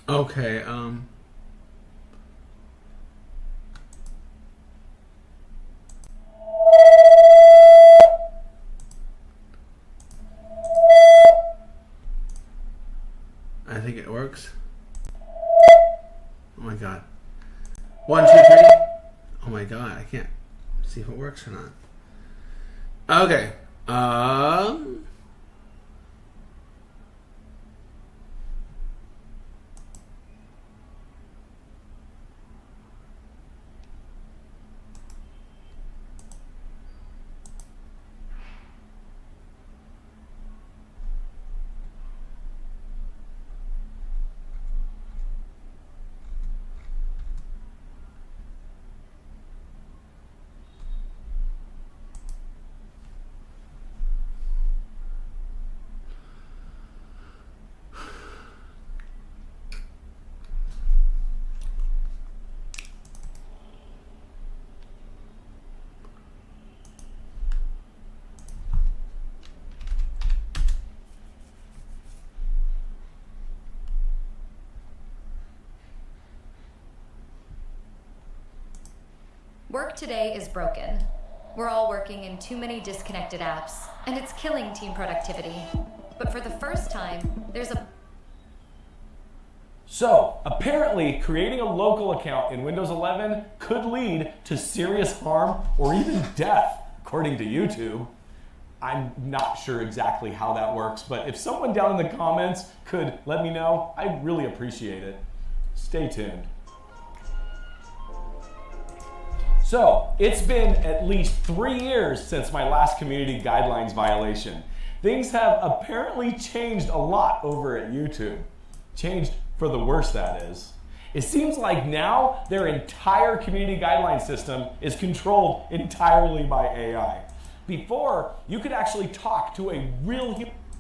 Okay, I think it works. Oh my god. 1, 2, 3. Oh my god, I can't see if it works or not. Okay. Work today is broken. We're all working in too many disconnected apps, and it's killing team productivity. But for the first time, there's a... So, apparently, creating a local account in Windows 11 could lead to serious harm or even death, according to YouTube. I'm not sure exactly how that works, but if someone down in the comments could let me know, I'd really appreciate it. Stay tuned. So, it's been at least 3 years since my last community guidelines violation. Things have apparently changed a lot over at YouTube. Changed for the worse, that is. It seems like now their entire community guideline system is controlled entirely by AI. Before, you could actually talk to a real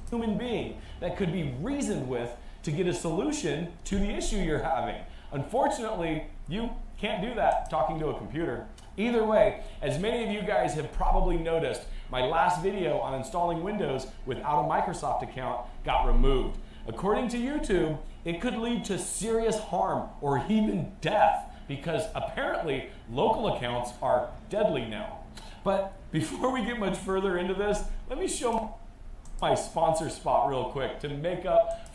human being that could be reasoned with to get a solution to the issue you're having. Unfortunately, you can't do that talking to a computer. Either way, as many of you guys have probably noticed, my last video on installing Windows without a Microsoft account got removed. According to YouTube, it could lead to serious harm or even death because apparently local accounts are deadly now. But before we get much further into this, let me show my sponsor spot real quick to make up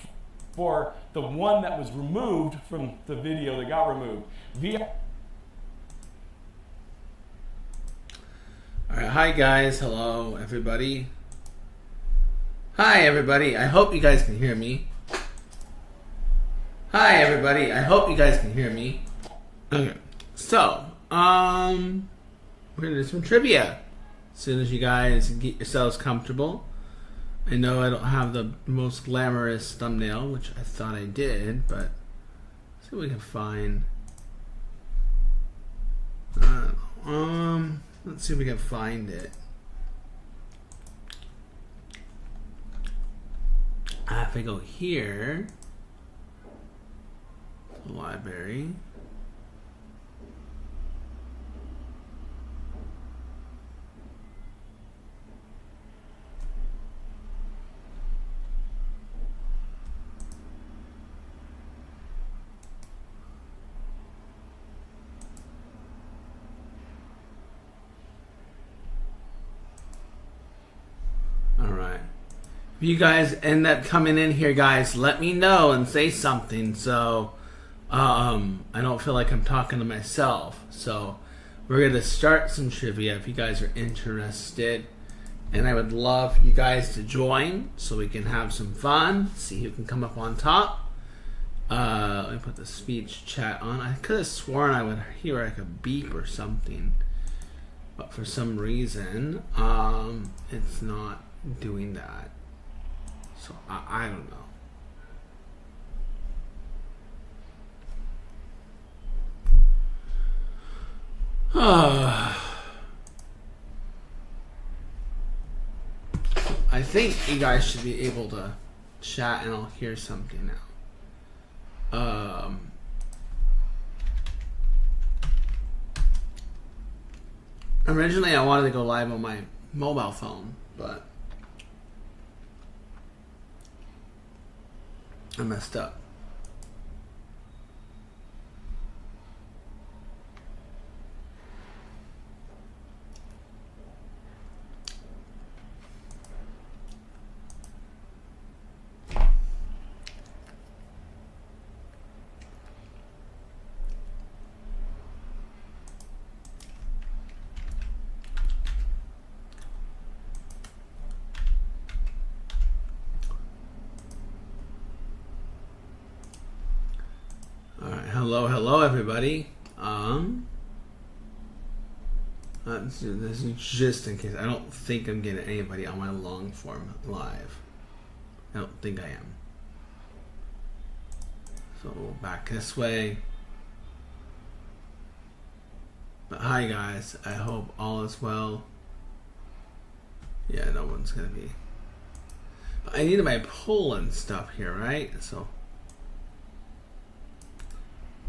for the one that was removed from the video that got removed. Alright, hi guys, hello everybody. Hi everybody, I hope you guys can hear me. Hi everybody, I hope you guys can hear me. Okay, so, we're gonna do some trivia. As soon as you guys get yourselves comfortable. I know I don't have the most glamorous thumbnail, which I thought I did, but let's see what we can find. Let's see if we can find it. If I go here, library. If you guys end up coming in here, guys, let me know and say something so I don't feel like I'm talking to myself. So we're going to start some trivia if you guys are interested. And I would love you guys to join so we can have some fun, see who can come up on top. Let me put the speech chat on. I could have sworn I would hear like a beep or something. But for some reason, it's not doing that. So I don't know. I think you guys should be able to chat and I'll hear something now. Originally I wanted to go live on my mobile phone, but I messed up. hello everybody. This is just in case. I don't think I'm getting anybody on my long form live. I don't think I am. So back this way. But hi guys, I hope all is well. Yeah, no one's gonna be. But I needed my poll and stuff here, right? So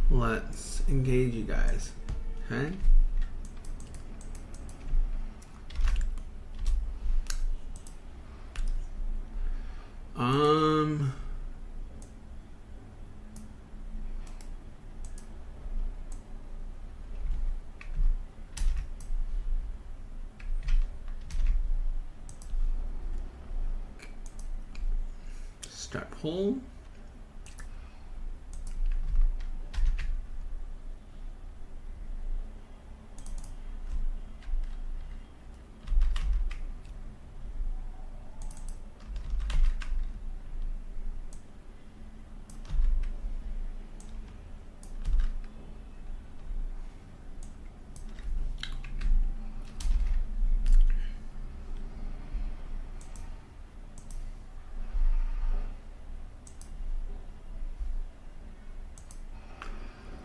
let's engage you guys. Okay? Start poll.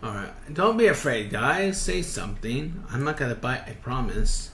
Alright, don't be afraid, guys. Say something. I'm not gonna bite, I promise.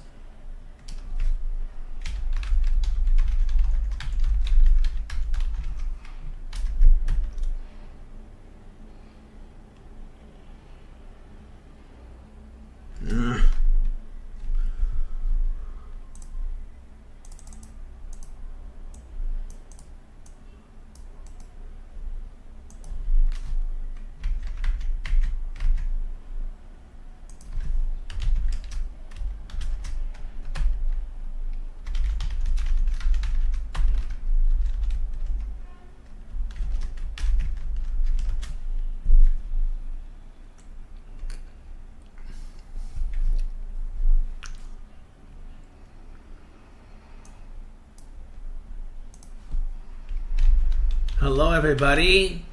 Hello, everybody.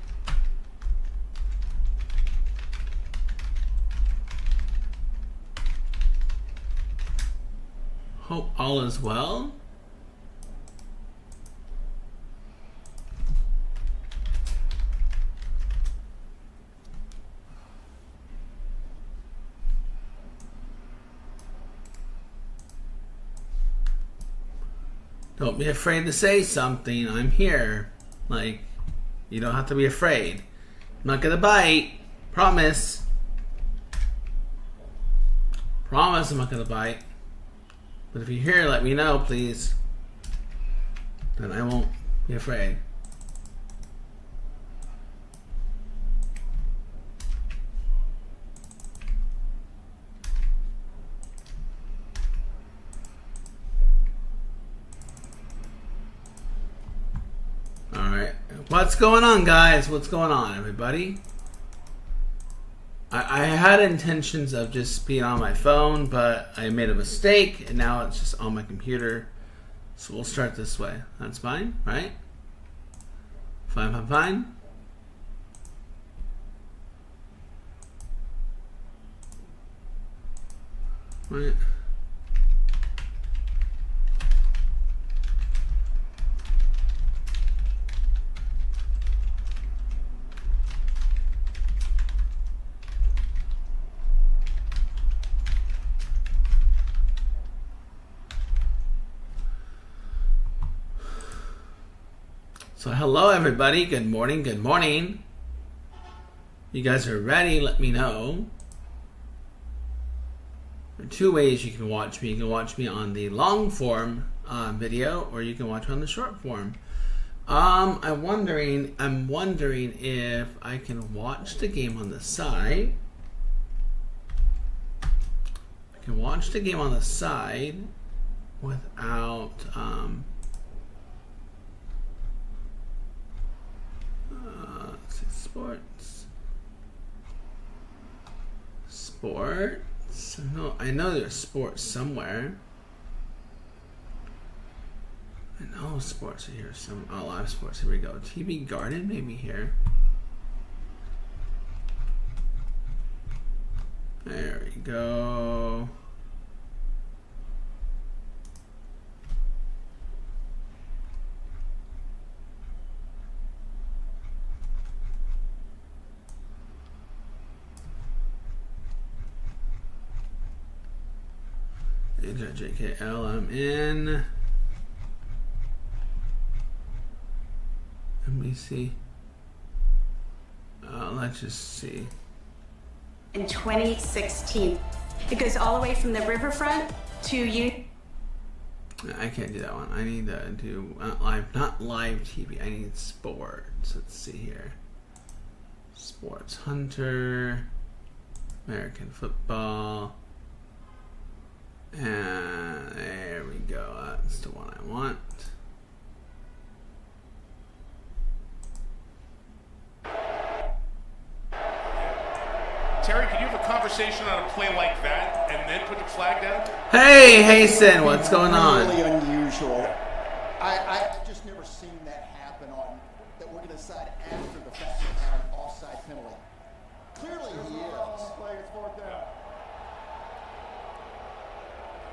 Hope all is well. Don't be afraid to say something. I'm here. Like, you don't have to be afraid. I'm not gonna bite. Promise. Promise I'm not gonna bite. But if you're here, let me know, please. Then I won't be afraid. What's going on, guys? What's going on, everybody? I had intentions of just being on my phone, but I made a mistake, and now it's just on my computer. So we'll start this way. That's fine, right? Fine. Right. So hello everybody, good morning, good morning. You guys are ready, let me know. There are two ways you can watch me. You can watch me on the long form video, or you can watch me on the short form. I'm wondering if I can watch the game on the side. I can watch the game on the side without let's see, sports. No, I know there's sports somewhere. I know sports are here. Live sports. Here we go. TV Garden, maybe here. There we go. JKLMN. NBC. Let's just see. In 2016. It goes all the way from the riverfront to I can't do that one. I need to do not live TV. I need sports. Let's see here. Sports Hunter, American football, and there we go. That's the one I want. Terry, can you have a conversation on a play like that and then put the flag down? Hey, Hasten, what's going on? Really unusual. I just never seen that happen on that we're going to decide after the fact and have an offside penalty. Clearly he is. Play, it's fourth down.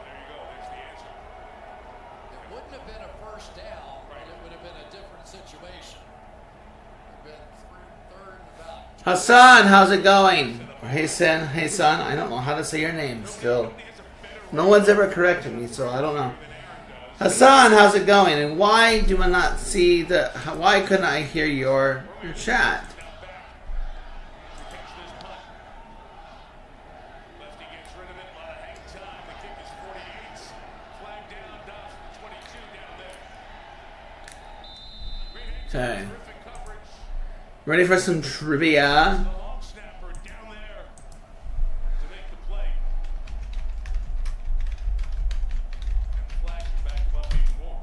There you go. There's the answer. It wouldn't have been a first down, but it would have been a different situation. It would have been third and about. Hassan, how's it going? Hey, son. Hey, son. I don't know how to say your name still. No one's ever corrected me, so I don't know. Hassan, how's it going? And why do I not see the... Why couldn't I hear your chat? Lefty gets rid of it. A lot of hang time. The kick is 48. Flag down. Dodge for the 22 down there. Great hang time. Okay. Terrific coverage. Ready for some trivia? The long snapper down there to make the play. And flag can back him up even more.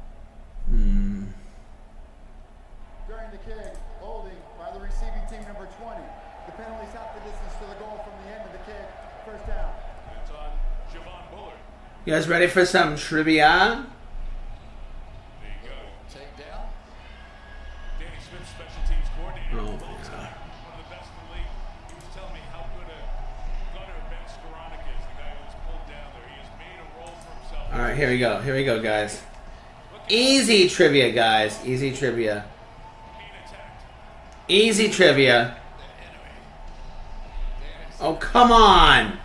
During the kick, holding by the receiving team number 20. The penalty's half the distance to the goal from the end of the kick. First down. And it's on Javon Bullard. You guys ready for some trivia? There you go. Take down. Danny Smith, special teams coordinator. Oh, Full yeah. time. One of the best in the league. He was telling me how good a gunner Ben Skoranek is, the guy who was pulled down there. He has made a role for himself. All right, here we go. Here we go, guys. Easy trivia, guys. Easy trivia. Being attacked. Easy trivia. Oh, come on.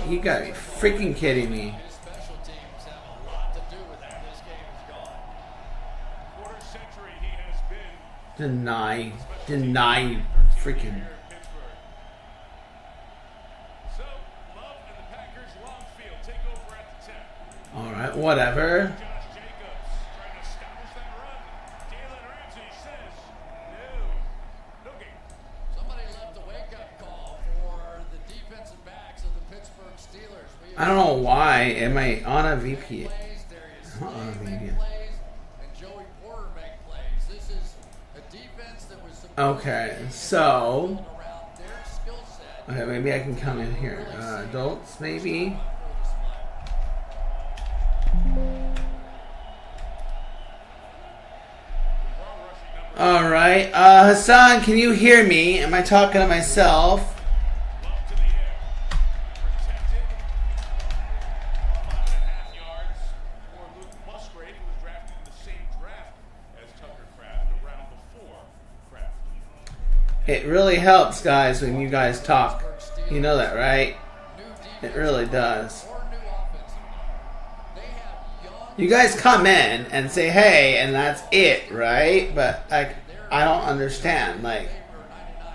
You gotta be freaking kidding me. His special teams have a lot to do with how this game is gone. Quarter century he has been. Deny freaking. Here in Pittsburgh. So, Love and the Packers long field take over at the 10. All right, whatever. Josh Jacobs trying to establish that run. Jalen Ramsey says no. No game. Somebody left a wake-up call for the defensive backs of the Pittsburgh Steelers. I don't know why. Am I on a VP? Plays, Darius I'm not on a Slay make VP. plays, and Joey Porter make plays. This is a defense that was supposed Okay, to be so. built around their skill set. Okay, maybe I can come in here. Adults, maybe. All right, Hassan, can you hear me? Am I talking to myself? Love to the air. Protected. 5.5 yards for Luke Musgrave, who was drafted in the same draft as Tucker Kraft, around before Kraft. It really helps, guys, when you guys talk. You know that, right? New It defense really does. or new offensive line. They have young You guys come in and say, hey, and that's it, right? But like, I don't understand. Like,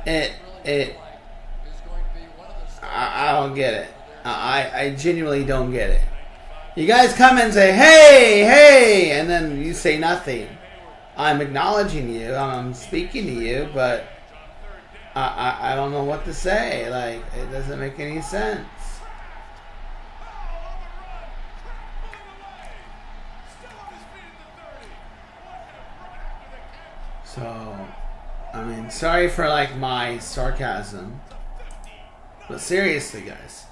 it, is going to be one of the I don't get it. I genuinely don't get it. You guys come and say, hey, hey, and then you say nothing. I'm acknowledging you, I'm speaking to you, but I don't know what to say. Like, it doesn't make any sense. So, I mean, sorry for like my sarcasm, but seriously, guys,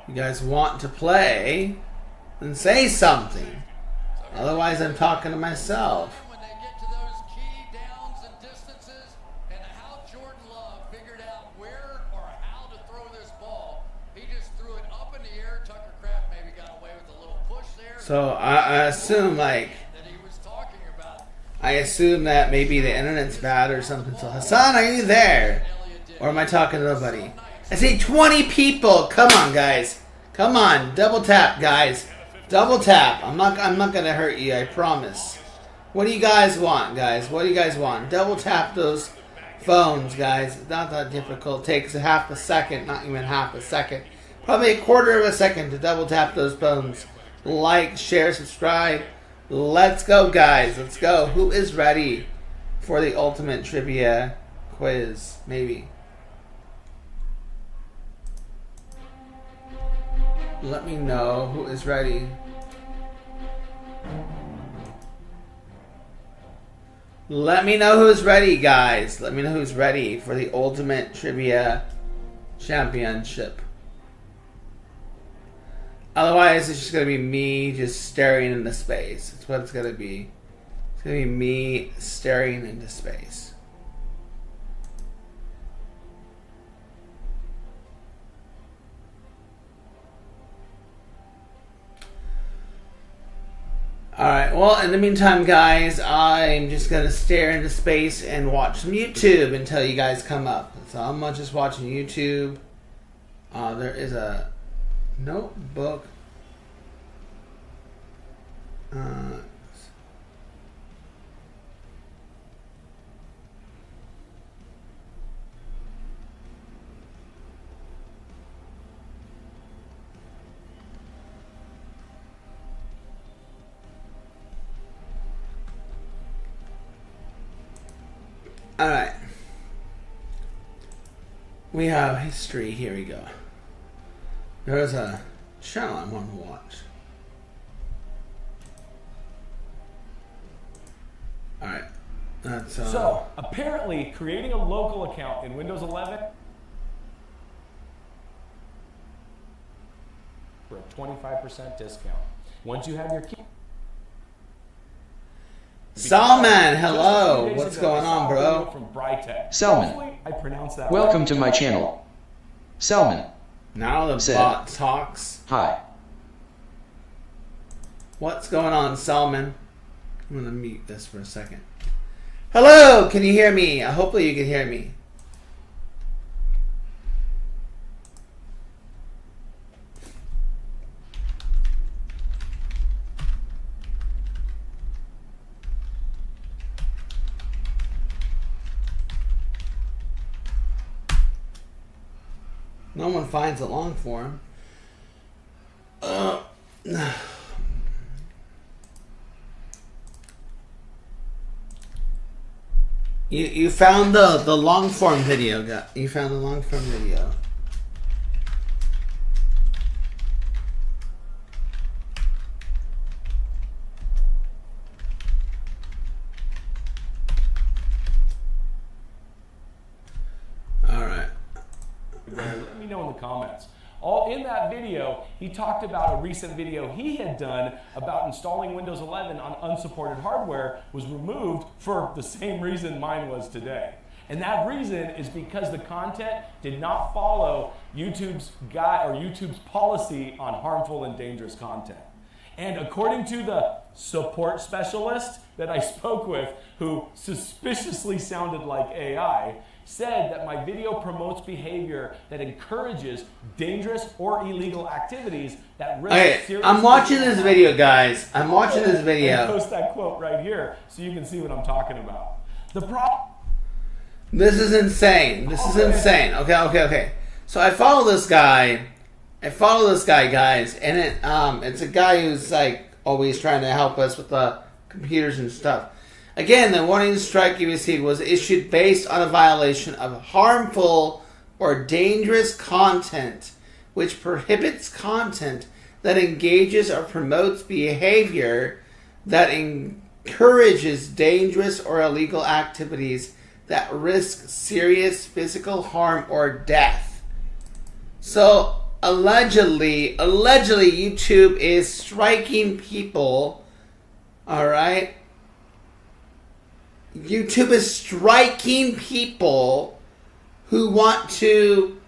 you guys want to play, then say something. Otherwise, I'm talking to myself. when they get to those key downs and distances, and how Jordan Love figured out where So I assume like that he was talking about. I assume that maybe the internet's bad or something. So Hassan, are you there? Or am I talking to nobody? I see 20 people. Come on, guys. Come on, double tap, guys. Double tap. I'm not gonna hurt you. I promise. What do you guys want, guys? What do you guys want? Double tap those phones, guys. It's not that difficult. It takes a half a second, not even half a second. Probably a quarter of a second to double tap those phones. Like, share, subscribe. Let's go, guys. Let's go. Who is ready for the ultimate trivia quiz? Maybe. Let me know who is ready. Let me know who's ready, guys. Let me know who's ready for the Ultimate Trivia Championship. Otherwise, it's just going to be me just staring into space. That's what it's going to be. It's going to be me staring into space. Alright, well, in the meantime, guys, I'm just going to stare into space and watch some YouTube until you guys come up. So I'm just watching YouTube. There is a notebook. Alright. We have history. Here we go. There's a channel I want to watch. Alright. That's So, apparently, creating a local account in Windows 11 for a 25% discount. Once you have your key. Salman, hello. What's going on, bro? From Brytech. Salman. Hopefully I pronounced that Welcome right. to my channel. Salman. Now the Sid. bot talks. Hi. What's going on, Salman? I'm gonna mute this for a second. Hello, can you hear me? Hopefully you can hear me. No one finds a long form. You found the long form video. You found the long form video. All right. Let me know in the comments. All in that video, he talked about a recent video he had done about installing Windows 11 on unsupported hardware was removed for the same reason mine was today. And that reason is because the content did not follow YouTube's guide or YouTube's policy on harmful and dangerous content. And according to the support specialist that I spoke with, who suspiciously sounded like AI, said that my video promotes behavior that encourages dangerous or illegal activities that risk Okay, serious. I'm watching this video, guys. I'm watching this And video. post that quote right here so you can see what I'm talking about. The problem. This is insane. This is insane. Okay. So I follow this guy. Guys, and it's a guy who's like always trying to help us with the computers and stuff. Again, the warning strike he received was issued based on a violation of harmful or dangerous content, which prohibits content that engages or promotes behavior that encourages dangerous or illegal activities that risk serious physical harm or death. So, allegedly, YouTube is striking people, alright? YouTube is striking people who want to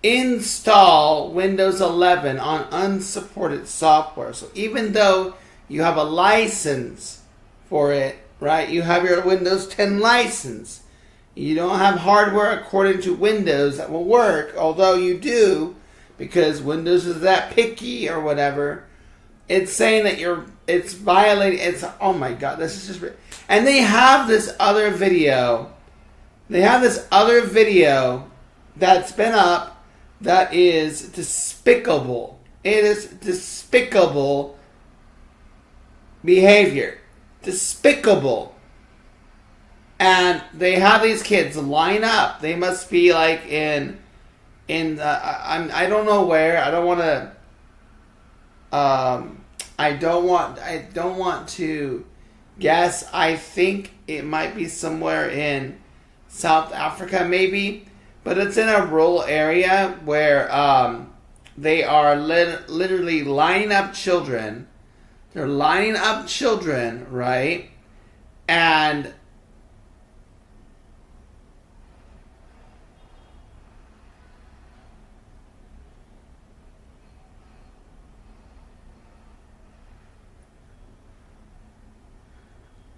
install Windows 11 on unsupported software. So even though you have a license for it, right? You have your Windows 10 license. You don't have hardware according to Windows that will work, although you do, because Windows is that picky or whatever. It's saying that it's violating, oh my god, this is just, and they have this other video. They have this other video that's been up that is despicable. It is despicable behavior. Despicable. And they have these kids line up. They must be like I don't know where. I don't want to guess. I think it might be somewhere in South Africa maybe, but it's in a rural area where they are literally lining up children. They're lining up children, right? And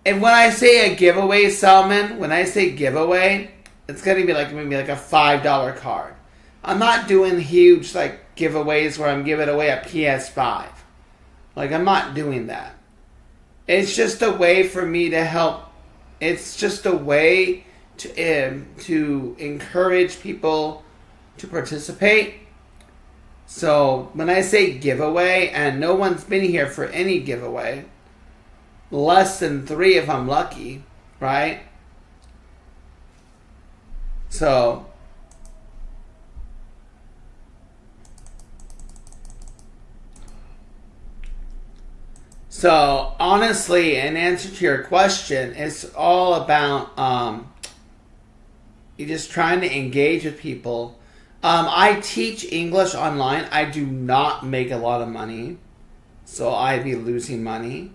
when I say a giveaway, Salman, when I say giveaway, it's going to be like maybe like a $5 card. I'm not doing huge like giveaways where I'm giving away a PS5. Like, I'm not doing that. It's just a way for me to help. It's just a way to encourage people to participate. So when I say giveaway, and no one's been here for any giveaway, less than 3 if I'm lucky, right? So honestly, in answer to your question, it's all about you're just trying to engage with people. I teach English online. I do not make a lot of money, so I'd be losing money.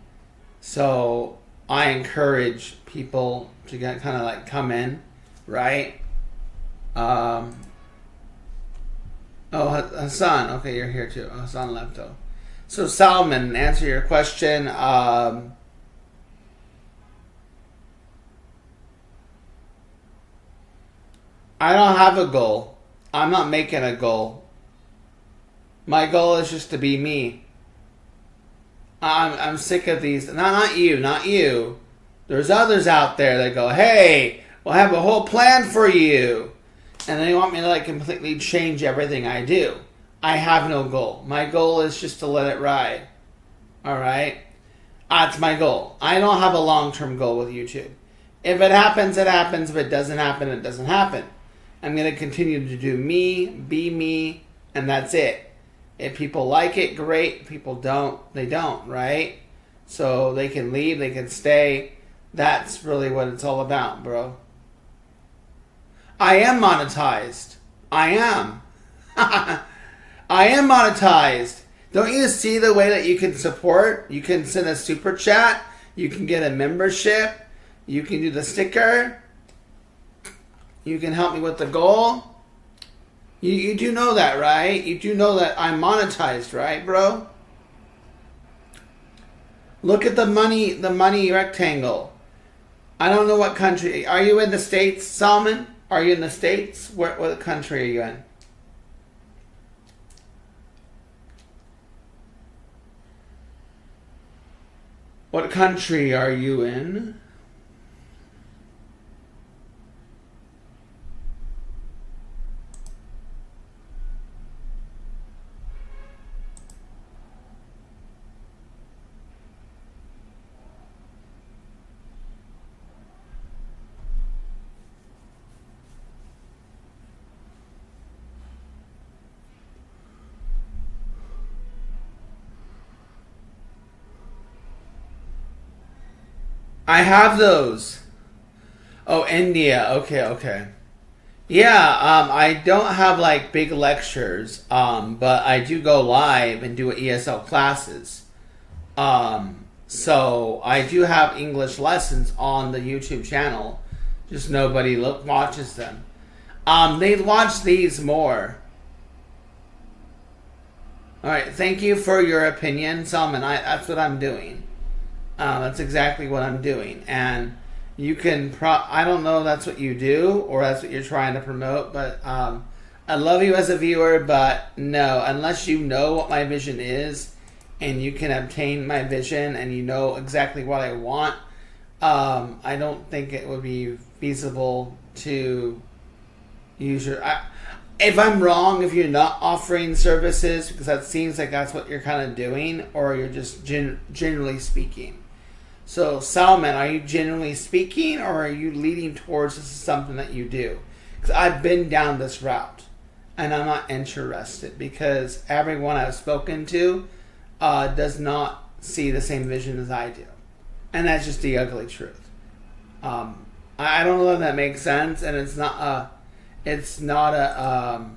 So I encourage people to kind of like come in, right? Oh, Hassan. Okay, you're here too. Hassan left though. So Salman, answer your question. I don't have a goal. I'm not making a goal. My goal is just to be me. I'm sick of these. Not you. There's others out there that go, hey, we'll have a whole plan for you. And they want me to like completely change everything I do. I have no goal. My goal is just to let it ride. Alright? That's my goal. I don't have a long-term goal with YouTube. If it happens, it happens. If it doesn't happen, it doesn't happen. I'm going to continue to do me, be me, and that's it. If people like it, great. If people don't, they don't, right? So they can leave, they can stay. That's really what it's all about, bro. I am monetized. I am. I am monetized. Don't you see the way that you can support? You can send a super chat. You can get a membership. You can do the sticker. You can help me with the goal. You do know that, right? You do know that I'm monetized, right, bro? Look at the money rectangle. I don't know what country. Are you in the States, Salman? Are you in the States? What country are you in? What country are you in? I have those. Oh, India. Okay. Yeah, I don't have like big lectures, but I do go live and do ESL classes. So I do have English lessons on the YouTube channel. Just nobody watches them. They watch these more. All right, thank you for your opinion, Salman. That's what I'm doing. That's exactly what I'm doing. And you can, I don't know if that's what you do or that's what you're trying to promote, but I love you as a viewer, but no, unless you know what my vision is and you can obtain my vision and you know exactly what I want, I don't think it would be feasible to use your... if I'm wrong, if you're not offering services, because that seems like that's what you're kind of doing, or you're just generally speaking. So, Salman, are you generally speaking, or are you leading towards this is something that you do? Because I've been down this route, and I'm not interested, because everyone I've spoken to does not see the same vision as I do. And that's just the ugly truth. I don't know if that makes sense, and it's not a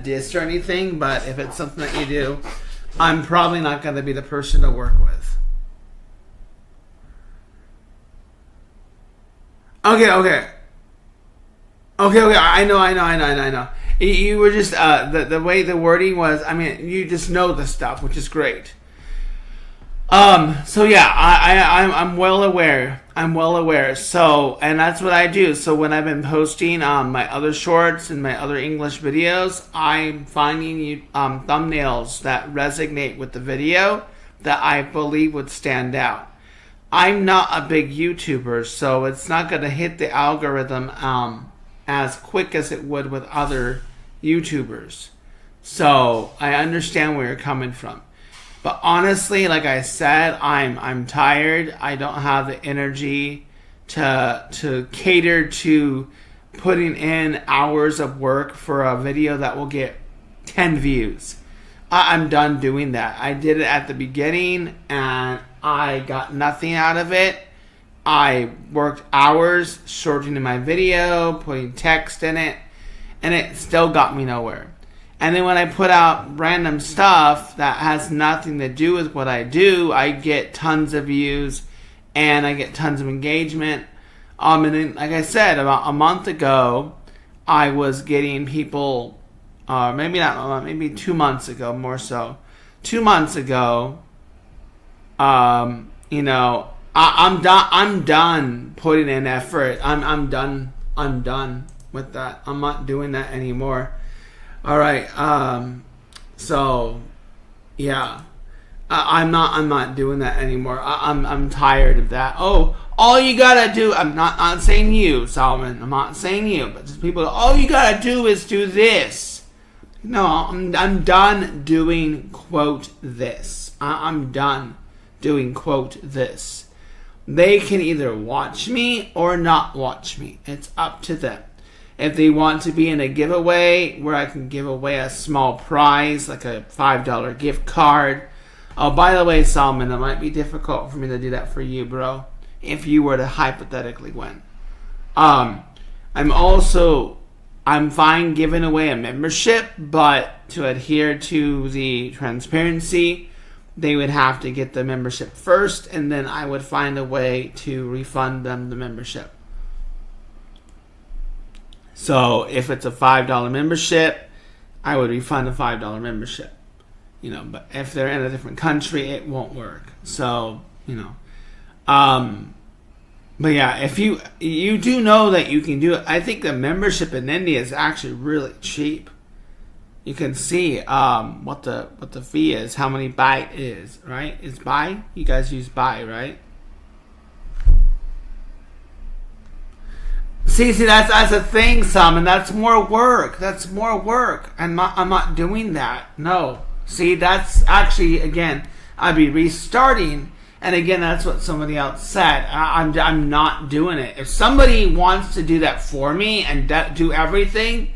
diss or anything, but if it's something that you do, I'm probably not going to be the person to work with. Okay. I know. You were just the way the wording was. I mean, you just know the stuff, which is great. So yeah, I'm well aware. So, and that's what I do. So when I've been posting my other shorts and my other English videos, I'm finding thumbnails that resonate with the video that I believe would stand out. I'm not a big YouTuber, so it's not going to hit the algorithm as quick as it would with other YouTubers. So I understand where you're coming from. But honestly, like I said, I'm tired. I don't have the energy to cater to putting in hours of work for a video that will get 10 views. I'm done doing that. I did it at the beginning and I got nothing out of it. I worked hours shortening my video, putting text in it, and it still got me nowhere. And then when I put out random stuff that has nothing to do with what I do, I get tons of views and I get tons of engagement. And then, like I said, about a month ago, I was getting people, maybe 2 months ago, more so. 2 months ago, I'm done putting in effort. I'm done with that. I'm not doing that anymore. All right. So yeah, I'm not doing that anymore. I'm tired of that. Oh, all you gotta do. I'm not saying you, Solomon. I'm not saying you, but just people. All you gotta do is do this. No, I'm done doing quote this. I'm done doing quote this. They can either watch me or not watch me. It's up to them. If they want to be in a giveaway where I can give away a small prize, like a $5 gift card. Oh, by the way, Solomon, it might be difficult for me to do that for you, bro. If you were to hypothetically win. I'm fine giving away a membership, but to adhere to the transparency, they would have to get the membership first, and then I would find a way to refund them the membership. So if it's a $5 membership, I would refund a $5 membership. But if they're in a different country, it won't work. So, but yeah, if you do know that you can do it. I think the membership in India is actually really cheap. You can see what the fee is, how many byte is, right? Is buy? You guys use buy, right? See, that's a thing, Simon. That's more work. I'm not doing that. No. See, that's actually, again, I'd be restarting. And again, that's what somebody else said. I'm not doing it. If somebody wants to do that for me and do everything,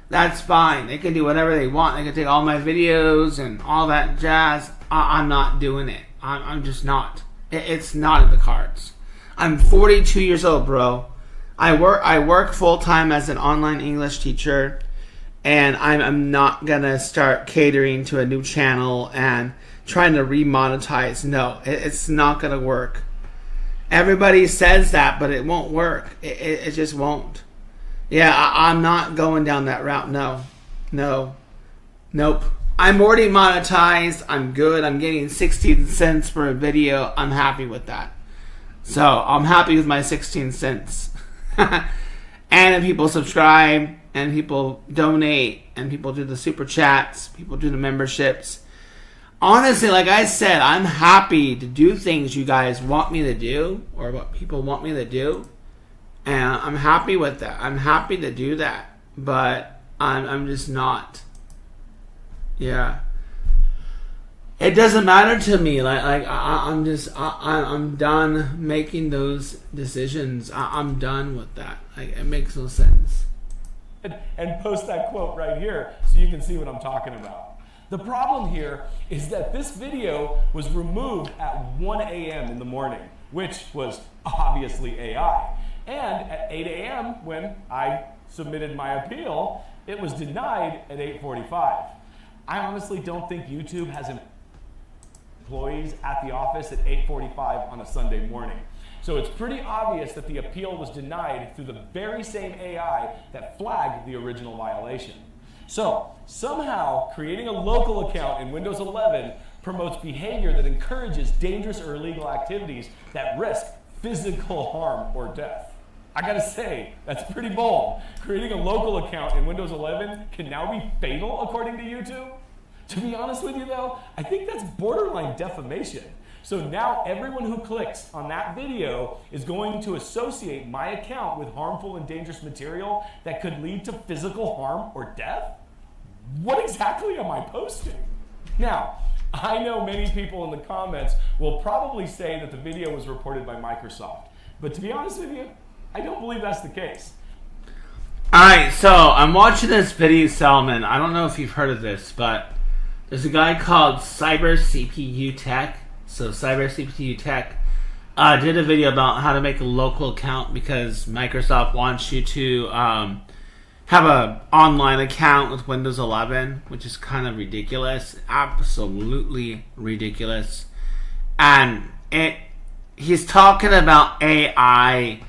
that's fine. They can do whatever they want. They can take all my videos and all that jazz. I'm not doing it. I'm just not. It's not in the cards. I'm 42 years old, bro. I work full time as an online English teacher, and I'm not gonna start catering to a new channel and trying to remonetize. No, it's not gonna work. Everybody says that, but it won't work. It just won't. Yeah, I'm not going down that route. No, nope. I'm already monetized. I'm good. I'm getting 16 cents for a video. I'm happy with that. So I'm happy with my 16 cents. And if people subscribe, and people donate, and people do the super chats, people do the memberships. Honestly, like I said, I'm happy to do things you guys want me to do, or what people want me to do. And I'm happy with that. I'm happy to do that. But I'm just not. Yeah. It doesn't matter to me. I'm done making those decisions. I'm done with that. Like, it makes no sense. And post that quote right here so you can see what I'm talking about. The problem here is that this video was removed at 1 a.m. in the morning, which was obviously AI. And at 8 a.m. when I submitted my appeal, it was denied at 8:45. I honestly don't think YouTube has employees at the office at 8:45 on a Sunday morning. So it's pretty obvious that the appeal was denied through the very same AI that flagged the original violation. So somehow creating a local account in Windows 11 promotes behavior that encourages dangerous or illegal activities that risk physical harm or death. I gotta say, that's pretty bold. Creating a local account in Windows 11 can now be fatal according to YouTube. To be honest with you though, I think that's borderline defamation. So now everyone who clicks on that video is going to associate my account with harmful and dangerous material that could lead to physical harm or death? What exactly am I posting? Now, I know many people in the comments will probably say that the video was reported by Microsoft. But to be honest with you, I don't believe that's the case. Alright, so I'm watching this video, Salman. I don't know if you've heard of this, but there's a guy called Cyber CPU Tech. So Cyber CPU Tech did a video about how to make a local account because Microsoft wants you to have an online account with Windows 11, which is kind of ridiculous, absolutely ridiculous. And he's talking about AI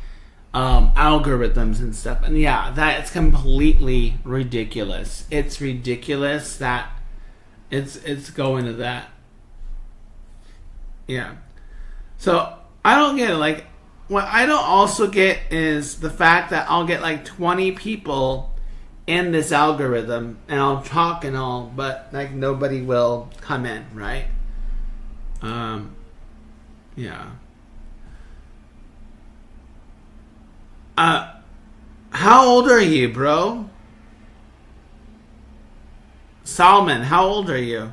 algorithms and stuff, and yeah, that's completely ridiculous. It's ridiculous that it's going to that. Yeah. So I don't get it. Like, what I don't also get is the fact that I'll get like 20 people in this algorithm and I'll talk and all, but like nobody will come in, right? Yeah. How old are you, bro? Salman, how old are you?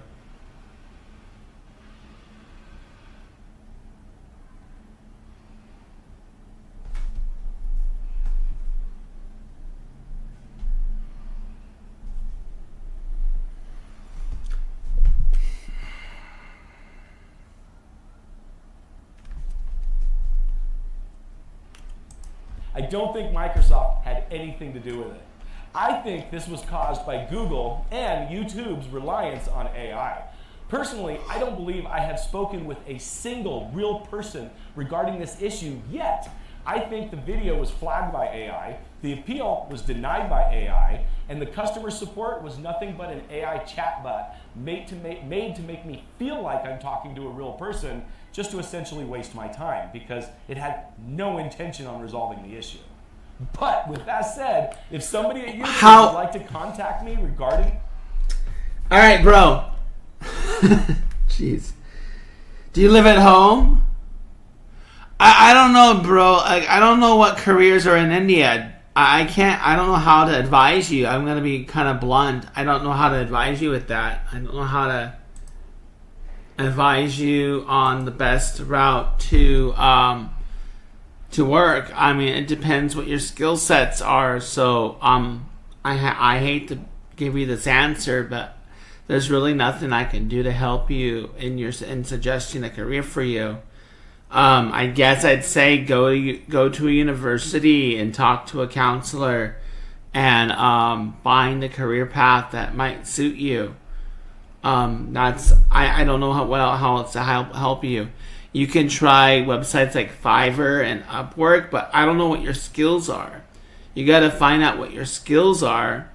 I don't think Microsoft had anything to do with it. I think this was caused by Google and YouTube's reliance on AI. Personally, I don't believe I have spoken with a single real person regarding this issue yet. I think the video was flagged by AI, the appeal was denied by AI, and the customer support was nothing but an AI chatbot made to make me feel like I'm talking to a real person, just to essentially waste my time because it had no intention on resolving the issue. But with that said, if somebody at YouTube would like to contact me regarding... All right, bro. Jeez. Do you live at home? I don't know, bro. I don't know what careers are in India. I don't know how to advise you. I'm going to be kind of blunt. I don't know how to advise you with that. I don't know how to advise you on the best route to work. I mean, it depends what your skill sets are. So I hate to give you this answer, but there's really nothing I can do to help you in suggesting a career for you. I guess I'd say go to a university and talk to a counselor and find a career path that might suit you. I don't know how else to help you. You can try websites like Fiverr and Upwork, but I don't know what your skills are. You got to find out what your skills are.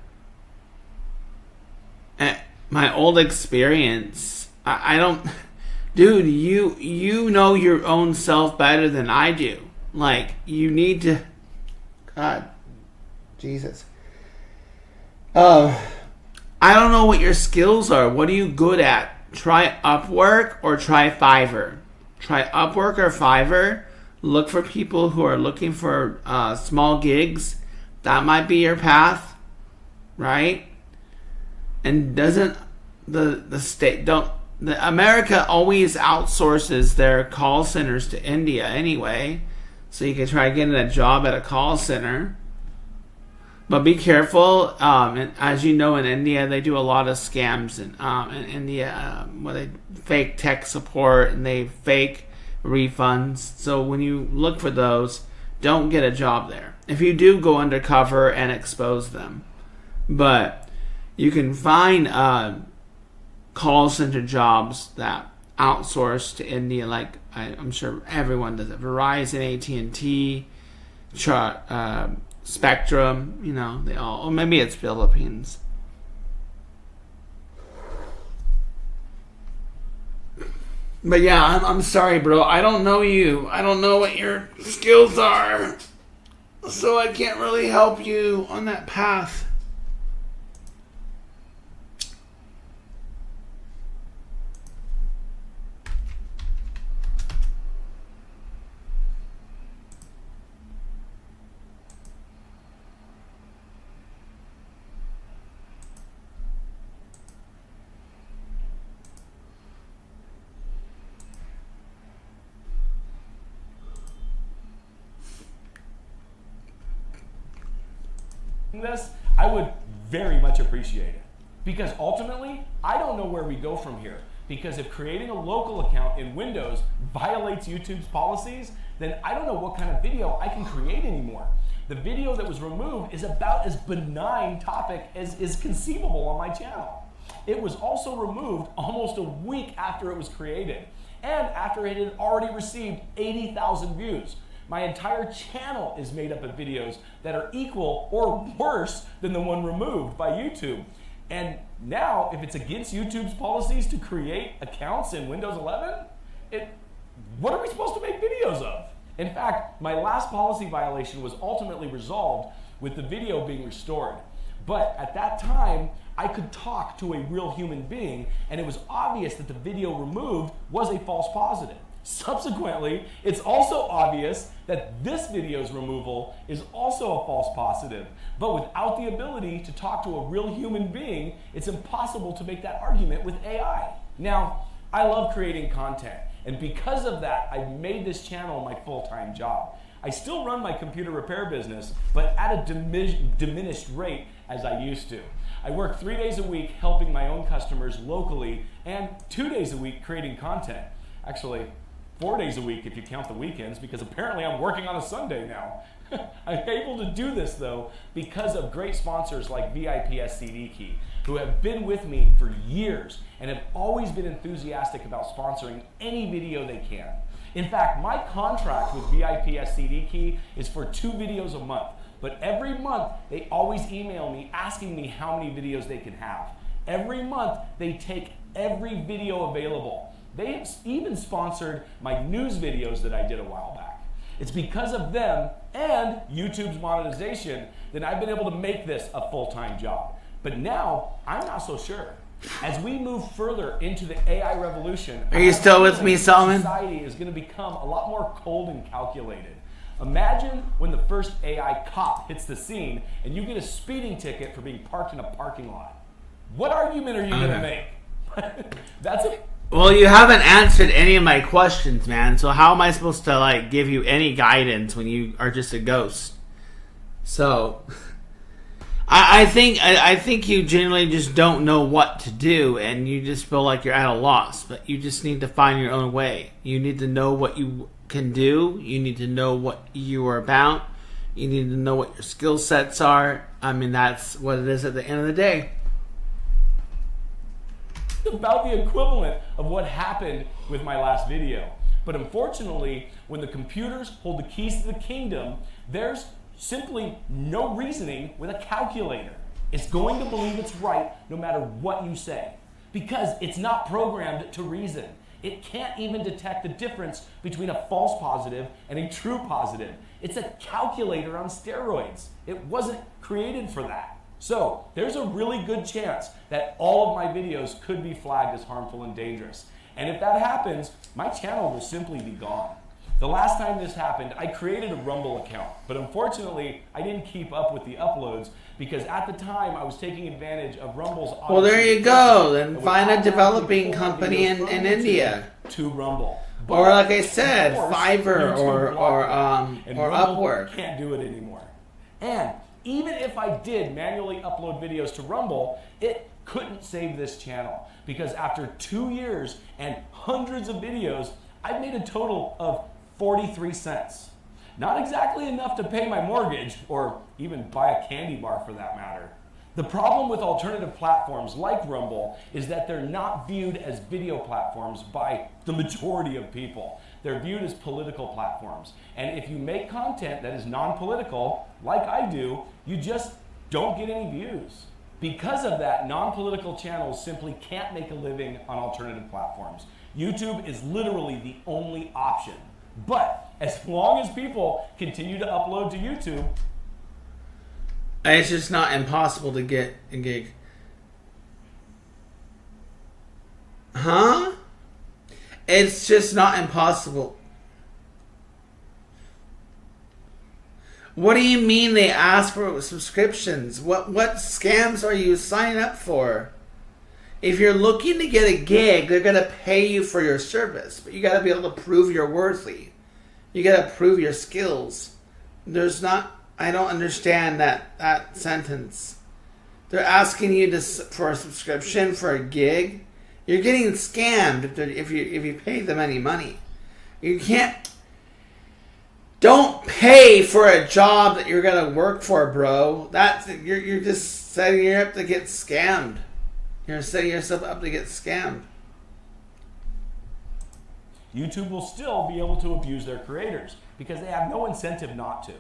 my old experience, I don't, dude, you know your own self better than I do. Like, you need to, God, Jesus. I don't know what your skills are. What are you good at? Try Upwork or try Fiverr. Try Upwork or Fiverr. Look for people who are looking for small gigs. That might be your path, right? And doesn't the state don't the America always outsources their call centers to India anyway, so you can try getting a job at a call center. But be careful. And as you know, in India, they do a lot of scams. In India, where they fake tech support and they fake refunds. So when you look for those, don't get a job there. If you do, go undercover and expose them. But you can find call center jobs that outsource to India, like I'm sure everyone does it. Verizon, AT&T, Spectrum, you know, they all, or maybe it's Philippines. But yeah, I'm sorry, bro. I don't know you. I don't know what your skills are. So I can't really help you on that path. This, I would very much appreciate it, because ultimately I don't know where we go from here, because if creating a local account in Windows violates YouTube's policies, then I don't know what kind of video I can create anymore. The video that was removed is about as benign topic as is conceivable on my channel. It was also removed almost a week after it was created, and after it had already received 80,000 views. My entire channel is made up of videos that are equal or worse than the one removed by YouTube. And now, if it's against YouTube's policies to create accounts in Windows 11, what are we supposed to make videos of? In fact, my last policy violation was ultimately resolved with the video being restored. But at that time, I could talk to a real human being, and it was obvious that the video removed was a false positive. Subsequently, it's also obvious that this video's removal is also a false positive. But without the ability to talk to a real human being, it's impossible to make that argument with AI. Now, I love creating content, and because of that, I've made this channel my full-time job. I still run my computer repair business, but at a diminished rate as I used to. I work 3 days a week helping my own customers locally, and 2 days a week creating content. Actually, 4 days a week if you count the weekends, because apparently I'm working on a Sunday now. I'm able to do this though because of great sponsors like VIP SCD Key, who have been with me for years and have always been enthusiastic about sponsoring any video they can. In fact, my contract with VIP SCD Key is for 2 videos a month, but every month they always email me asking me how many videos they can have. Every month they take every video available. They have even sponsored my news videos that I did a while back. It's because of them and YouTube's monetization that I've been able to make this a full-time job. But now, I'm not so sure. As we move further into the AI revolution, are you still with me, Salman? Society is going to become a lot more cold and calculated. Imagine when the first AI cop hits the scene and you get a speeding ticket for being parked in a parking lot. What argument are you going to make? That's it. Well, you haven't answered any of my questions, man. So how am I supposed to like give you any guidance when you are just a ghost? So I think you generally just don't know what to do, and you just feel like you're at a loss. But you just need to find your own way. You need to know what you can do. You need to know what you are about. You need to know what your skill sets are. I mean, that's what it is at the end of the day. About the equivalent of what happened with my last video. But unfortunately, when the computers hold the keys to the kingdom, there's simply no reasoning with a calculator. It's going to believe it's right no matter what you say, because it's not programmed to reason. It can't even detect the difference between a false positive and a true positive. It's a calculator on steroids. It wasn't created for that. So there's a really good chance that all of my videos could be flagged as harmful and dangerous. And if that happens, my channel will simply be gone. The last time this happened, I created a Rumble account, but unfortunately, I didn't keep up with the uploads because at the time I was taking advantage of Rumble's. Well, there you go. Then find a developing company in India. To Rumble. Or like I said, Of course, Fiverr YouTube blocked me, and or Rumble Upwork. Can't do it anymore. And even if I did manually upload videos to Rumble, it couldn't save this channel because after 2 years and hundreds of videos, I've made a total of 43 cents. Not exactly enough to pay my mortgage or even buy a candy bar for that matter. The problem with alternative platforms like Rumble is that they're not viewed as video platforms by the majority of people. They're viewed as political platforms. And if you make content that is non-political, like I do, you just don't get any views. Because of that, non-political channels simply can't make a living on alternative platforms. YouTube is literally the only option. But as long as people continue to upload to YouTube, it's just not impossible to get a gig. Huh? It's just not impossible. What do you mean they ask for subscriptions? What scams are you signing up for? If you're looking to get a gig, they're going to pay you for your service, but you got to be able to prove you're worthy. You got to prove your skills. I don't understand that sentence. They're asking you for a subscription for a gig. You're getting scammed if you pay them any money. You can't. Don't pay for a job that you're gonna work for, bro. You're just setting you up to get scammed. You're setting yourself up to get scammed. YouTube will still be able to abuse their creators because they have no incentive not to.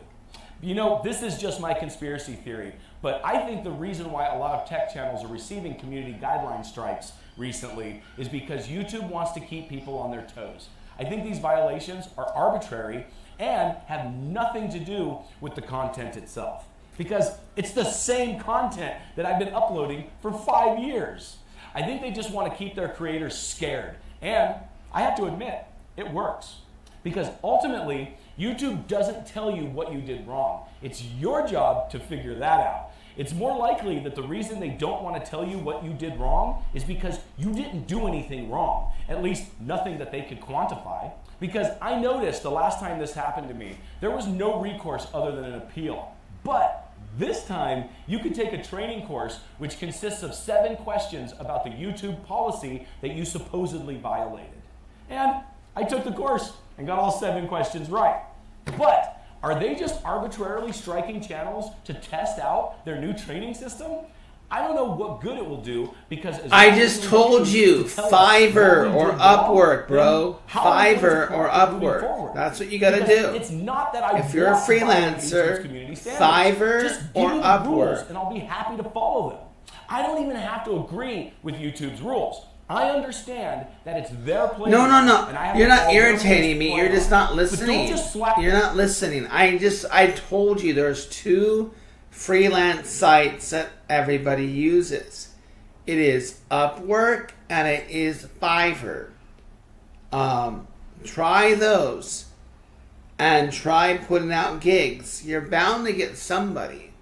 You know, this is just my conspiracy theory, but I think the reason why a lot of tech channels are receiving community guideline strikes recently is because YouTube wants to keep people on their toes. I think these violations are arbitrary and have nothing to do with the content itself, because it's the same content that I've been uploading for 5 years. I think they just want to keep their creators scared, and I have to admit, it works. Because ultimately, YouTube doesn't tell you what you did wrong. It's your job to figure that out. It's more likely that the reason they don't want to tell you what you did wrong is because you didn't do anything wrong. At least nothing that they could quantify. Because I noticed the last time this happened to me, there was no recourse other than an appeal. But this time, you could take a training course which consists of 7 questions about the YouTube policy that you supposedly violated. And I took the course and got all 7 questions right. But are they just arbitrarily striking channels to test out their new training system? I don't know what good it will do because I just told you, Fiverr or Upwork, bro. Fiverr or Upwork. That's what you got to do. It's not that I if you're a freelancer, Fiverr or Upwork, and I'll be happy to follow them. I don't even have to agree with YouTube's rules. I understand that it's their place. No. You're not irritating me. You're just not listening. You're not listening. I told you there's 2 freelance sites that everybody uses. It is Upwork and it is Fiverr. Try those and try putting out gigs. You're bound to get somebody.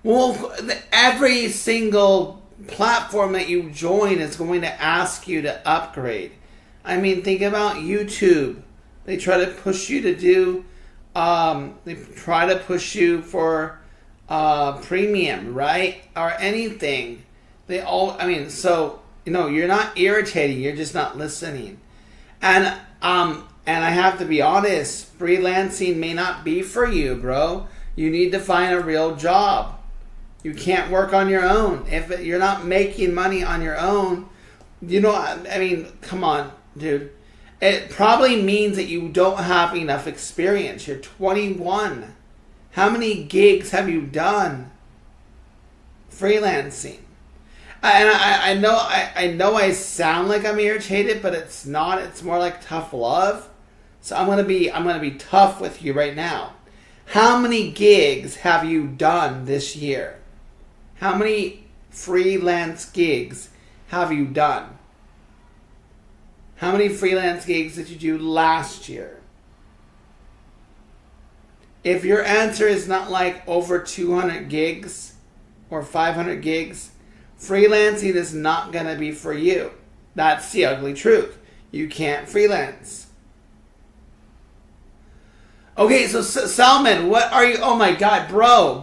Well, every single platform that you join is going to ask you to upgrade. I mean, think about YouTube. They try to push you to do they try to push you for premium, right? Or anything. So you're not irritating, you're just not listening. And I have to be honest, freelancing may not be for you, bro. You need to find a real job. You can't work on your own. If you're not making money on your own, come on, dude. It probably means that you don't have enough experience. You're 21. How many gigs have you done? freelancing. I know I sound like I'm irritated, but it's not. It's more like tough love. So I'm gonna be tough with you right now. How many gigs have you done this year? How many freelance gigs have you done? How many freelance gigs did you do last year? If your answer is not like over 200 gigs or 500 gigs, freelancing is not going to be for you. That's the ugly truth. You can't freelance. Okay, so Salman, what are you? Oh my God, bro.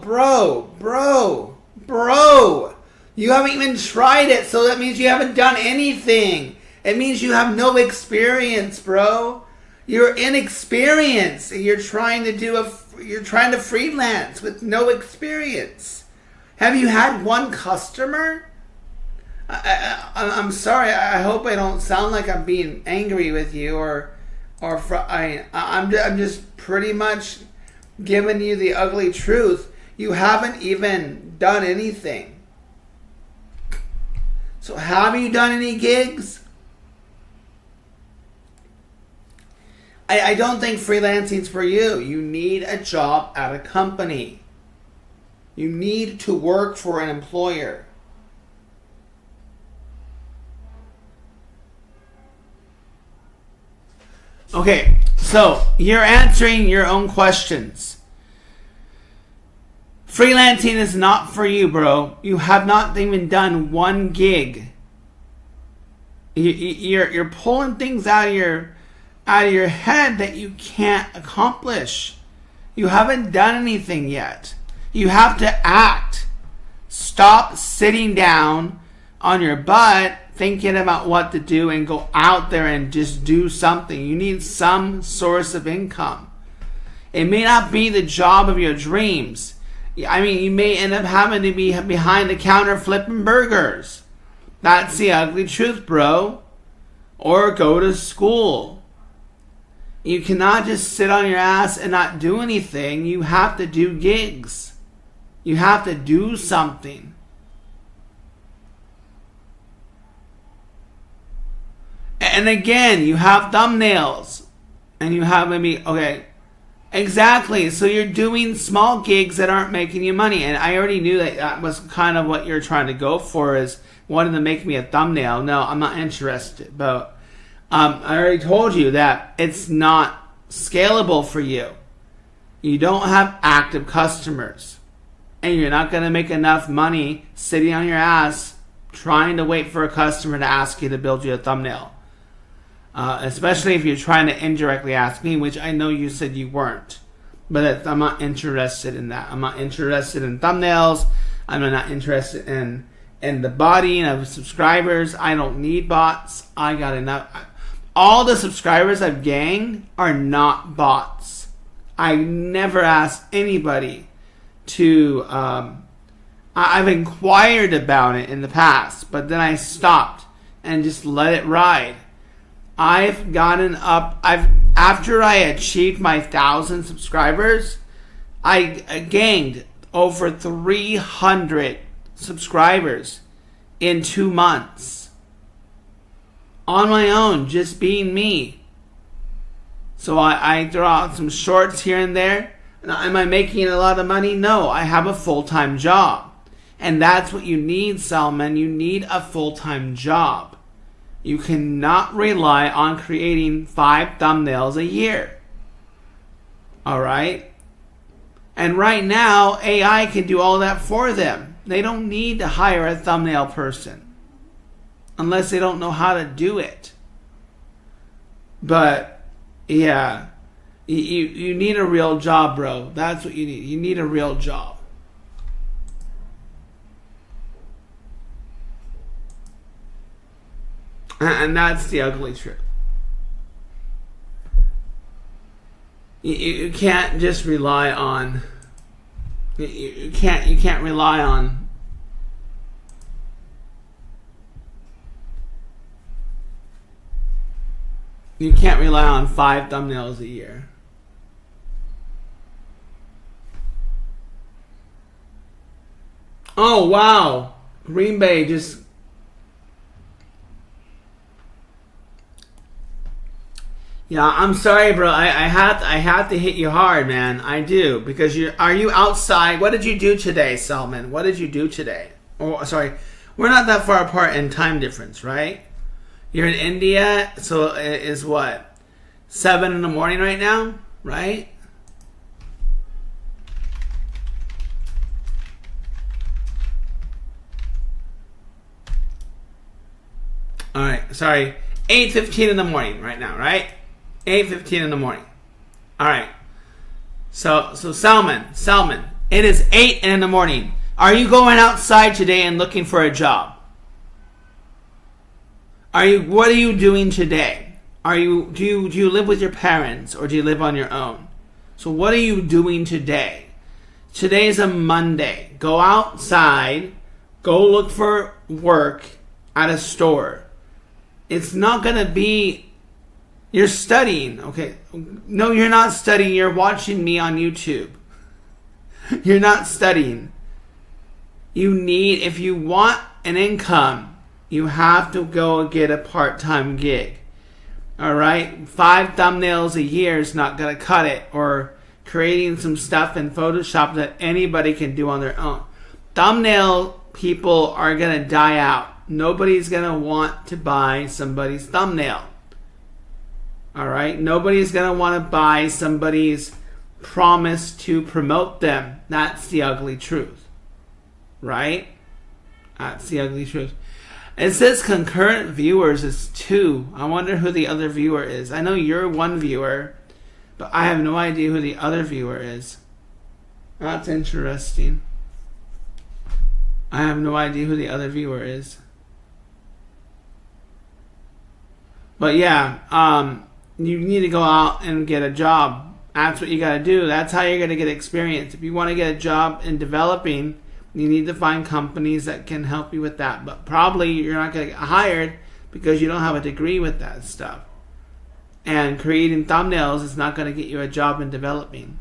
You haven't even tried it, so that means you haven't done anything. It means you have no experience, bro. You're inexperienced, and you're trying to freelance with no experience. Have you had one customer? I'm sorry. I hope I don't sound like I'm being angry with you, I'm just pretty much giving you the ugly truth. You haven't even done anything. So have you done any gigs? I don't think freelancing's for you. You need a job at a company. You need to work for an employer. Okay, so you're answering your own questions. Freelancing is not for you, bro. You have not even done one gig. You're pulling things out of your head that you can't accomplish. You haven't done anything yet. You have to act. Stop sitting down on your butt thinking about what to do and go out there and just do something. You need some source of income. It may not be the job of your dreams. I mean, you may end up having to be behind the counter flipping burgers. That's the ugly truth, bro. Or go to school. You cannot just sit on your ass and not do anything. You have to do gigs. You have to do something. And again, you have thumbnails. And you have maybe, okay, exactly. So you're doing small gigs that aren't making you money. And I already knew that was kind of what you're trying to go for, is wanting to make me a thumbnail. No, I'm not interested. But I already told you that it's not scalable for you. You don't have active customers. And you're not going to make enough money sitting on your ass trying to wait for a customer to ask you to build you a thumbnail. Especially if you're trying to indirectly ask me, which I know you said you weren't. But I'm not interested in that. I'm not interested in thumbnails. I'm not interested in the body of subscribers. I don't need bots. I got enough. All the subscribers I've gained are not bots. I never asked anybody to... I've inquired about it in the past, but then I stopped and just let it ride. I've gotten up... After I achieved my 1,000 subscribers, I gained over 300 subscribers in 2 months. On my own, just being me. So I throw out some shorts here and there. Am I making a lot of money? No, I have a full-time job. And that's what you need, Salman. You need a full-time job. You cannot rely on creating 5 thumbnails a year. Alright? And right now, AI can do all that for them. They don't need to hire a thumbnail person. Unless they don't know how to do it. But, yeah. You need a real job, bro. That's what you need. You need a real job. And that's the ugly truth. You can't just rely on... You can't rely on... You can't rely on 5 thumbnails a year. Oh, wow. Green Bay just... Yeah, I'm sorry, bro. I have to hit you hard, man. I do, because are you outside? What did you do today, Selman? What did you do today? Oh, sorry, we're not that far apart in time difference, right? You're in India, so it is what, 7 in the morning right now, right? All right, sorry, 8:15 in the morning right now, right? 8:15 in the morning. All right. So Salman, it is 8 in the morning. Are you going outside today and looking for a job? What are you doing today? Do you live with your parents or do you live on your own? So what are you doing today? Today is a Monday. Go outside, go look for work at a store. It's not going to be... You're studying, okay? No, you're not studying. You're watching me on YouTube. You're not studying. If you want an income, you have to go get a part-time gig. All right? 5 thumbnails a year is not going to cut it. Or creating some stuff in Photoshop that anybody can do on their own. Thumbnail people are going to die out. Nobody's going to want to buy somebody's thumbnail. All right, nobody's going to want to buy somebody's promise to promote them. That's the ugly truth. Right? That's the ugly truth. It says concurrent viewers is 2. I wonder who the other viewer is. I know you're one viewer, but I have no idea who the other viewer is. That's interesting. I have no idea who the other viewer is. But yeah, you need to go out and get a job. That's what you got to do. That's how you're going to get experience. If you want to get a job in developing, you need to find companies that can help you with that. But probably you're not going to get hired because you don't have a degree with that stuff. And creating thumbnails is not going to get you a job in developing.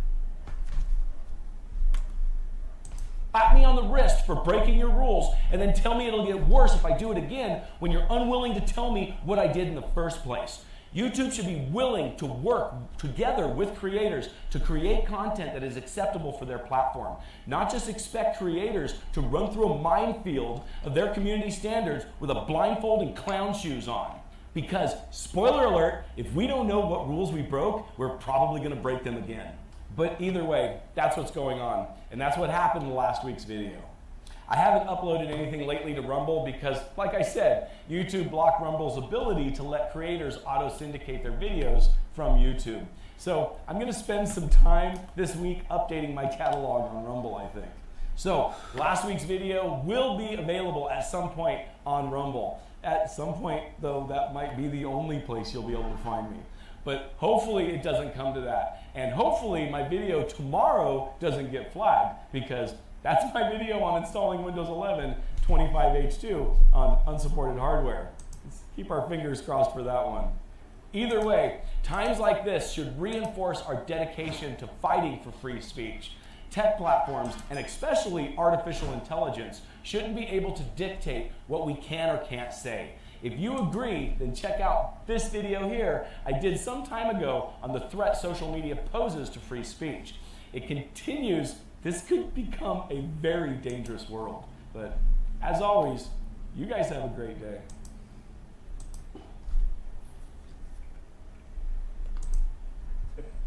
Slap me on the wrist for breaking your rules and then tell me it'll get worse if I do it again when you're unwilling to tell me what I did in the first place. YouTube should be willing to work together with creators to create content that is acceptable for their platform. Not just expect creators to run through a minefield of their community standards with a blindfold and clown shoes on. Because, spoiler alert, if we don't know what rules we broke, we're probably going to break them again. But either way, that's what's going on. And that's what happened in last week's video. I haven't uploaded anything lately to Rumble because, like I said, YouTube blocked Rumble's ability to let creators auto-syndicate their videos from YouTube. So I'm going to spend some time this week updating my catalog on Rumble, I think. So last week's video will be available at some point on Rumble. At some point, though, that might be the only place you'll be able to find me. But hopefully it doesn't come to that. And hopefully my video tomorrow doesn't get flagged, because that's my video on installing Windows 11 25H2 on unsupported hardware. Let's keep our fingers crossed for that one. Either way, times like this should reinforce our dedication to fighting for free speech. Tech platforms, and especially artificial intelligence, shouldn't be able to dictate what we can or can't say. If you agree, then check out this video here I did some time ago on the threat social media poses to free speech. It continues. This could become a very dangerous world. But as always, you guys have a great day.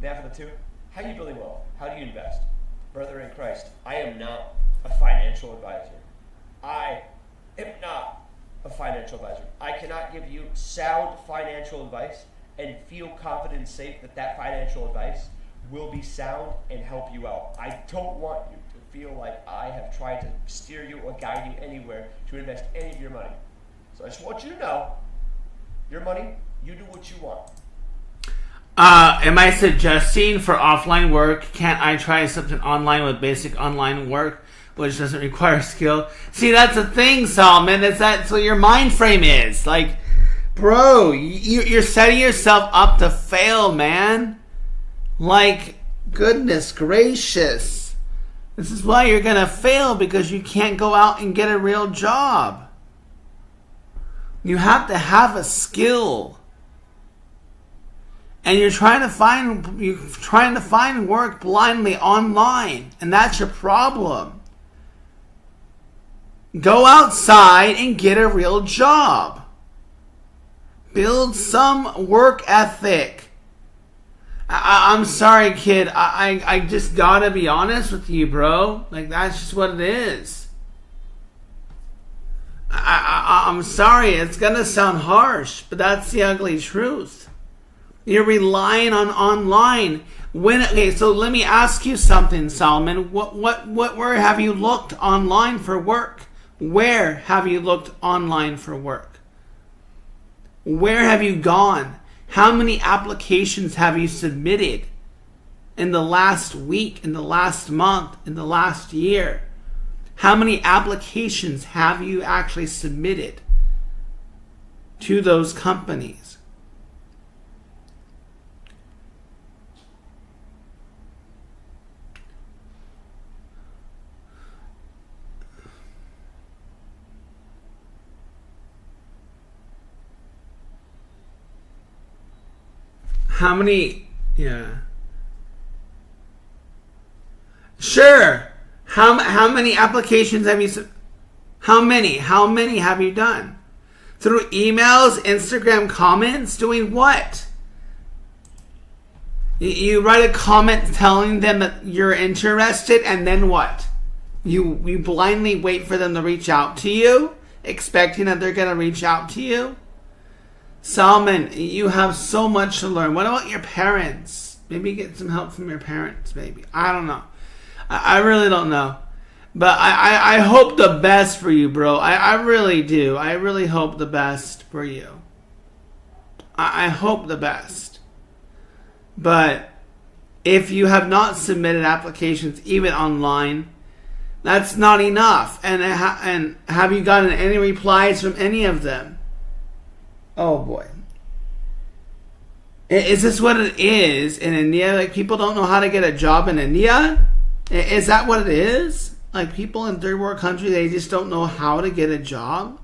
Now for the 2. How do you build wealth? How do you invest? Brother in Christ, I am not a financial advisor. I am not a financial advisor. I cannot give you sound financial advice and feel confident and safe that that financial advice will be sound and help you out. I don't want you to feel like I have tried to steer you or guide you anywhere to invest any of your money. So I just want you to know, your money, you do what you want. Am I suggesting for offline work, can't I try something online with basic online work, which doesn't require skill? See, that's the thing, Solomon. That's what your mind frame is. Like, bro, you're setting yourself up to fail, man. Like, goodness gracious. This is why you're going to fail, because you can't go out and get a real job. You have to have a skill. And you're trying to find work blindly online, and that's your problem. Go outside and get a real job. Build some work ethic. I'm sorry, kid. I just gotta be honest with you, bro. Like, that's just what it is. I'm sorry. It's gonna sound harsh, but that's the ugly truth. You're relying on online. Okay, so let me ask you something, Solomon. Where have you looked online for work? Where have you looked online for work? Where have you gone? How many applications have you submitted in the last week, in the last month, in the last year? How many applications have you actually submitted to those companies? How many? Yeah. Sure. How many applications have you? How many have you done? Through emails, Instagram comments, doing what? You write a comment telling them that you're interested, and then what? You blindly wait for them to reach out to you, expecting that they're gonna reach out to you. Solomon, you have so much to learn. What about your parents? Maybe get some help from your parents, maybe. I don't know. I really don't know. But I hope the best for you, bro. I really do. I really hope the best for you. I hope the best. But if you have not submitted applications, even online, that's not enough. And have you gotten any replies from any of them? Oh boy. Is this what it is in India? Like, people don't know how to get a job in India? Is that what it is? Like, people in third world countries, they just don't know how to get a job?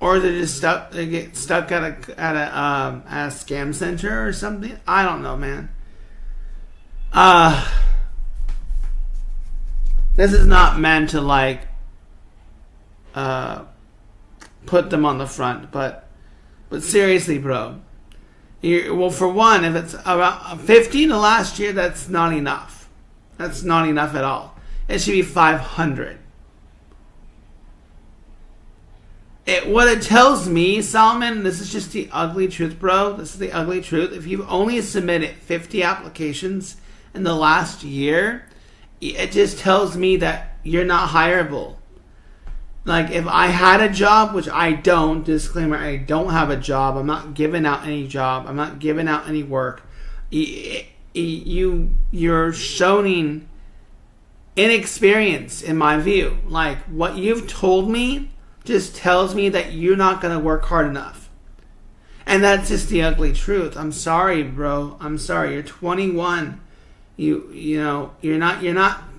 Or they're just stuck, they get stuck at a scam center or something? I don't know, man. This is not meant to, like, put them on the front, but seriously, bro. Well, for one, if it's about 50 in the last year, that's not enough. That's not enough at all. It should be 500. What it tells me, Solomon, this is just the ugly truth, bro. This is the ugly truth. If you've only submitted 50 applications in the last year, it just tells me that you're not hireable. Like, if I had a job, which I don't, disclaimer, I don't have a job. I'm not giving out any job. I'm not giving out any work. You're showing inexperience in my view. Like, what you've told me just tells me that you're not going to work hard enough. And that's just the ugly truth. I'm sorry, bro. I'm sorry. You're 21. You know, you're not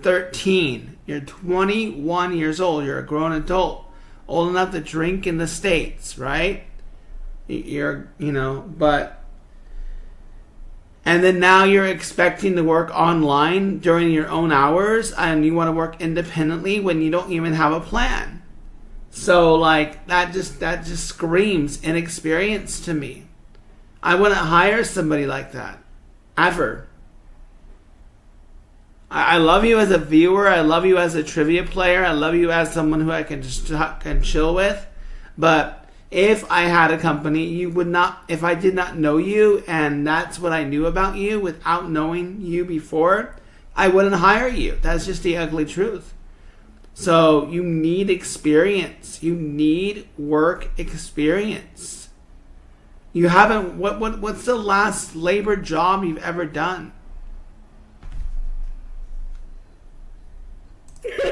13. You're 21 years old. You're a grown adult, old enough to drink in the States, right? But, and then now you're expecting to work online during your own hours, and you want to work independently when you don't even have a plan. So, like, that just screams inexperience to me. I wouldn't hire somebody like that, ever. I love you as a viewer. I love you as a trivia player. I love you as someone who I can just can chill with. But if I had a company, you would not. If I did not know you, and that's what I knew about you without knowing you before, I wouldn't hire you. That's just the ugly truth. So you need experience. You need work experience. You haven't. What's the last labor job you've ever done? It's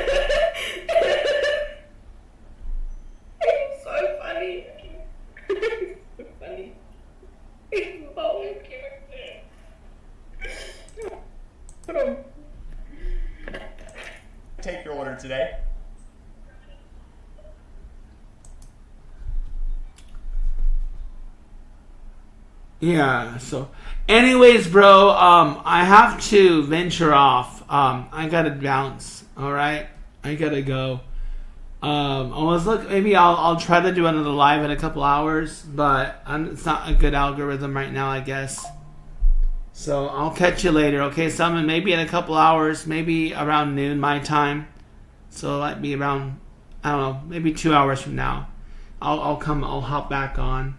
so funny. It's so funny. It's so cute. Hold on. order today? Yeah, so anyways, bro, I have to venture off. I gotta bounce. All right, I gotta go. Maybe I'll try to do another live in a couple hours, but it's not a good algorithm right now, I guess. So I'll catch you later, okay, Simon? Maybe in a couple hours, maybe around noon my time. So that'd be around, I don't know, maybe 2 hours from now. I'll hop back on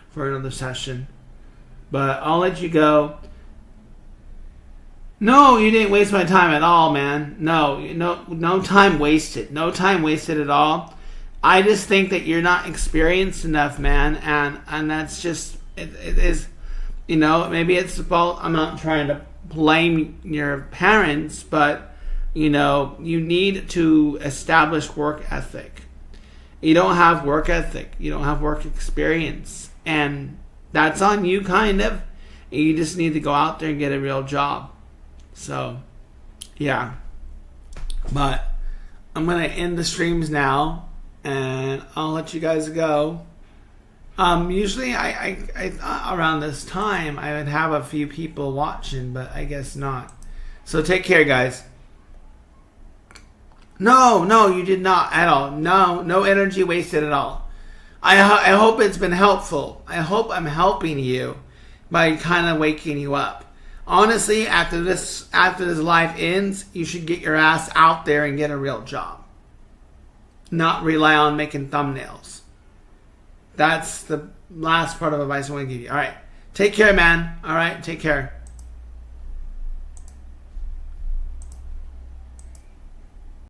for another session. But I'll let you go. No, you didn't waste my time at all, man. No time wasted. No time wasted at all. I just think that you're not experienced enough, man, and that's just it is. Maybe it's about. I'm not trying to blame your parents, but you need to establish work ethic. You don't have work ethic. You don't have work experience, and that's on you, kind of. You just need to go out there and get a real job. So, yeah. But I'm going to end the streams now, and I'll let you guys go. Usually, I around this time, I would have a few people watching, but I guess not. So, take care, guys. No, you did not at all. No energy wasted at all. I hope it's been helpful. I hope I'm helping you by kind of waking you up. Honestly, after this life ends, you should get your ass out there and get a real job. Not rely on making thumbnails. That's the last part of advice I want to give you. All right. Take care, man. All right. Take care.